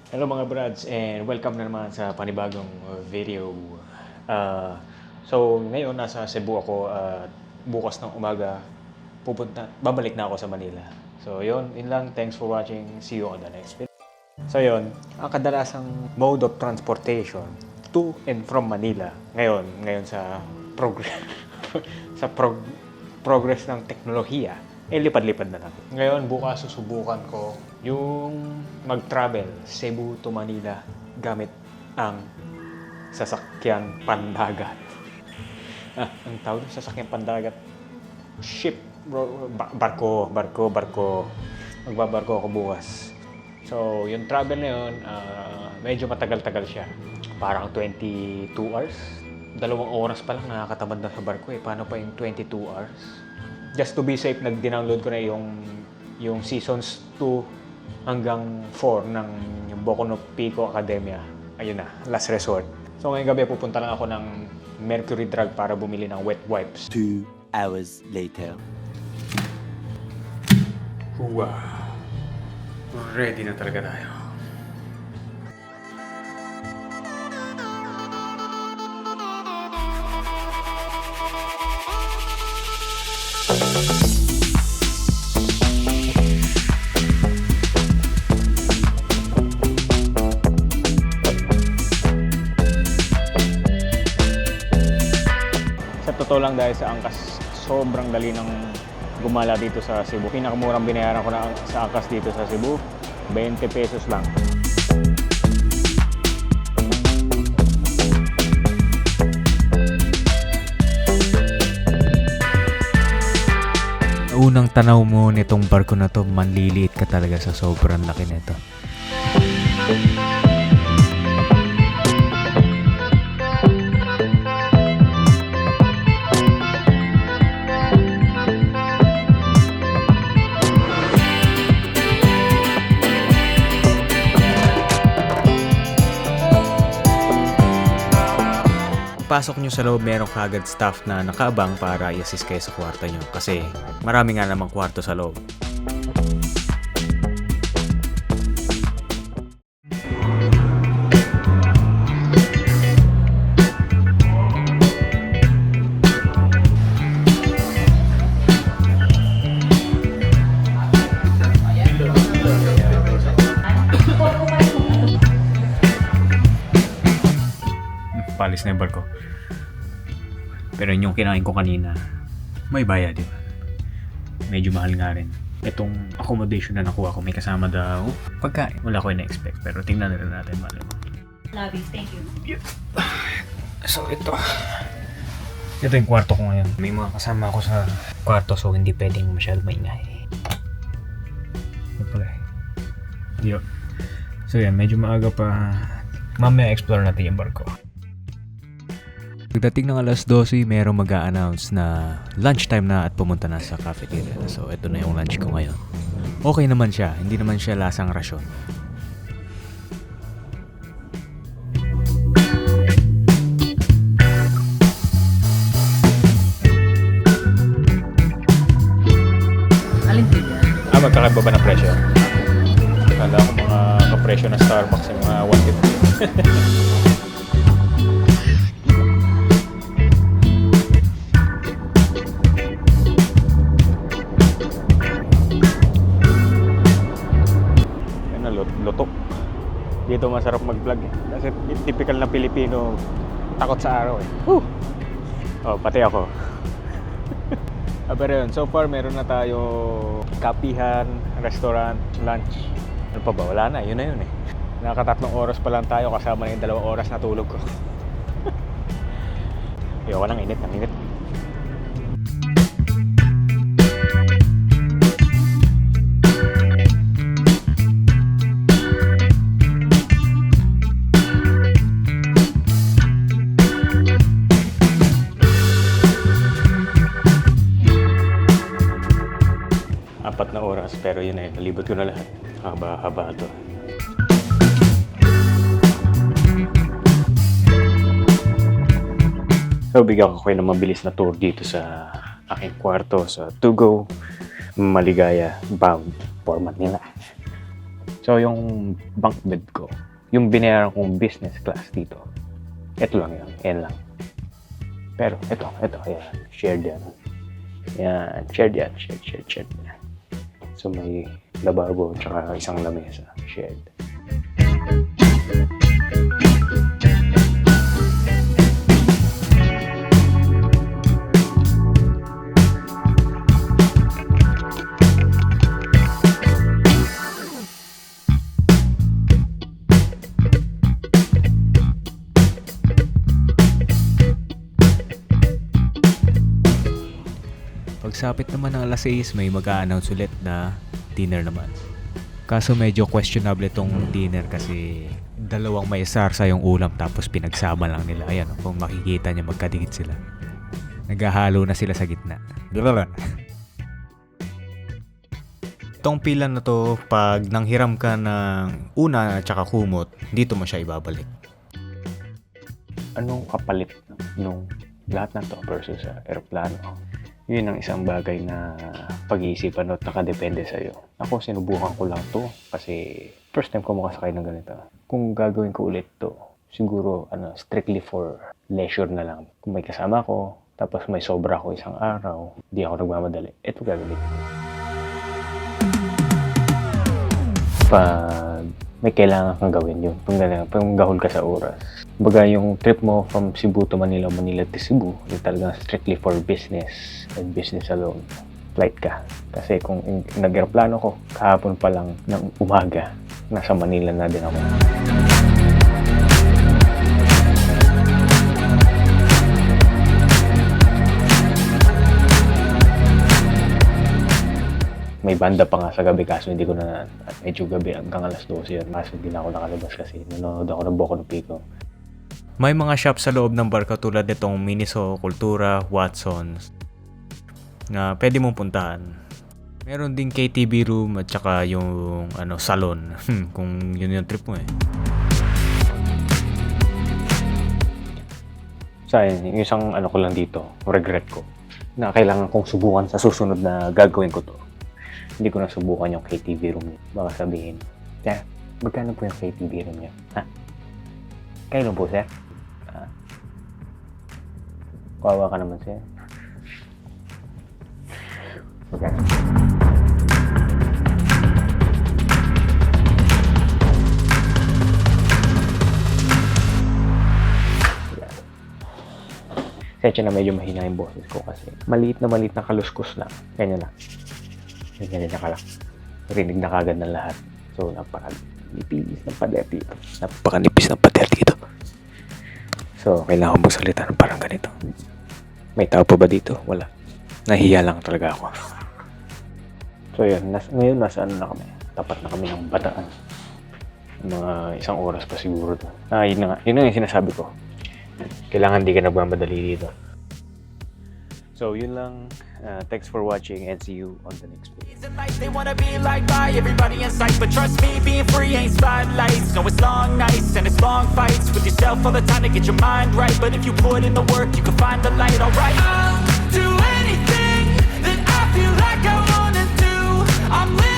Hello mga brads and welcome na naman sa panibagong video. So ngayon nasa Cebu ako at bukas ng umaga babalik na ako sa Manila. So yun lang. Thanks for watching. See you on the next video. So yun, ang kadalasang mode of transportation to and from Manila ngayon sa progress ng teknolohiya, lipad-lipad na lang. Ngayon, bukas susubukan ko yung mag-travel Cebu to Manila gamit ang sasakyan pandagat. Ang tawag ng sasakyan pandagat? Ship, bro. Barko. Magbabarko ako bukas. So, yung travel na yun, medyo matagal-tagal siya. Parang 22 hours. 2 oras pa lang nakakatamad na sa barko eh. Paano pa yung 22 hours? Just to be safe, nag-download ko na yung seasons 2 hanggang 4 ng yung Boku no Pico Academia. Ayun na, last resort. So ngayong gabi pupunta lang ako ng Mercury Drug para bumili ng wet wipes. 2 hours later. Wow! Ready na talaga tayo. Sa totoo lang, dahil sa angkas, sobrang dali ng gumala dito sa Cebu. Pinakamurang binayaran ko na sa angkas dito sa Cebu, 20 pesos lang. Unang tanaw mo nitong barko na to, manliliit ka talaga sa sobrang laki nito. Pasok nyo sa loob, merong kagad staff na nakaabang para i-assist kayo sa kwarto nyo kasi marami nga namang kwarto sa loob. Palis na yung barko. Pero yung kinain ko kanina, may bayad, di ba? Medyo mahal nga rin. Itong accommodation na nakuha ko, may kasama daw pagkain. Wala ko na-expect, pero tingnan na rin natin. Love you, thank you. Yeah. So ito yung kwarto ko ngayon. May mga kasama ako sa kwarto, so hindi pwedeng masyado maingay. Ito pala eh. Diyo. So yan, medyo maaga pa. Mamaya explore natin yung barko. Pagdating ng alas 12, merong mag-a-announce na lunchtime na at pumunta na sa cafeteria. So, ito na yung lunch ko ngayon. Okay naman siya. Hindi naman siya lasang rasyon. Alin po yan? Magkakaiba ba ng presyo? Kala ko mga kapresyo ng Starbucks yung mga 150. Lutok. Dito masarap mag-vlog eh. Kasi typical na Pilipino, takot sa araw eh. Woo! Oh, pati ako. Pero yun, so far meron na tayo kapihan, restaurant, lunch. Ano pa ba? Wala na, yun na yun eh. Nakatatlong oras pa lang tayo kasama na yung 2 oras na tulog ko. Ayoko nang init, ang init. Apat na oras, pero yun eh, nalibot ko na lahat. Haba ito. So, bigyan ko kayo ng mabilis na tour dito sa aking kwarto sa To Go Maligaya bound for Manila. So, yung bunk bed ko, yung binayaran kong business class dito, ito lang yun. Yan lang. Pero, ito, yan. Shared yan. Yan, shared yan. Shared. So, may lababo, tsaka isang lamesa. Shared. Pagsapit naman ng alas 6, may mag-a-announce ulit na dinner naman. Kaso medyo questionable tong dinner kasi dalawang may sarsa yung ulam tapos pinagsama lang nila. Ayan, kung makikita niya magkadikit sila. Naghahalo na sila sa gitna. Itong pila na to, pag nanghiram ka ng una at saka kumot, dito mo siya ibabalik. Anong kapalit nung lahat na to versus sa aeroplano? Yun ang isang bagay na pag-iisipan at nakadepende sa'yo. Ako, sinubukan ko lang to kasi first time ko makasakay ng ganito. Kung gagawin ko ulit to, siguro strictly for leisure na lang. Kung may kasama ko, tapos may sobra ko isang araw, di ako nagmamadali, ito gagawin. Pag may kailangan kang gawin yun, kung gahol ka sa oras. Baga yung trip mo from Cebu to Manila, Manila to Cebu, yung talagang strictly for business and business alone. Flight ka. Kasi kung nag-aeroplano ko, kahapon pa lang ng umaga, nasa Manila na din ako. May banda pa nga sa gabi kaso hindi ko na, medyo gabi hanggang alas 12 yun. Kaso hindi na ako nakalabas kasi nanonood ako ng Boku no Pico. May mga shop sa loob ng barko tulad nitong Miniso, Kultura, Watsons na pwede mong puntahan. Meron din KTV room at saka yung salon kung yun yung trip mo eh. Sa yung isang ko lang dito, regret ko, na kailangan kong subukan sa susunod na gagawin ko to. Hindi ko nasubukan yung KTV room niya. Baka sabihin, sir, magkano po yung KTV room niya? Ha? Kailan po, sir? Kawawa ka naman, sir. Magkano? Sensya na medyo mahina yung boses ko kasi maliit na kaluskos lang. Ganyan lang. Ganyan ka lang. Rinig na kagad ng lahat. So, napakanipis ng pader dito. So, kailangan ko magsalita ng parang ganito. May tao pa ba dito? Wala. Nahiya lang talaga ako. So, yun. Ngayon, nasa na kami. Tapat na kami ng Bataan. Mga isang oras pa siguro to. Yun na nga. Yun na yung sinasabi ko. Kailangan di ka nagmamadali dito. So, yun lang. Thanks for watching and see you on the next video. They wanna be like by everybody in sight, but trust me, being free ain't spotlights. No, it's long nights and it's long fights with yourself all the time to get your mind right. But if you put in the work, you can find the light. Alright, I'll do anything that I feel like I wanna do. I'm living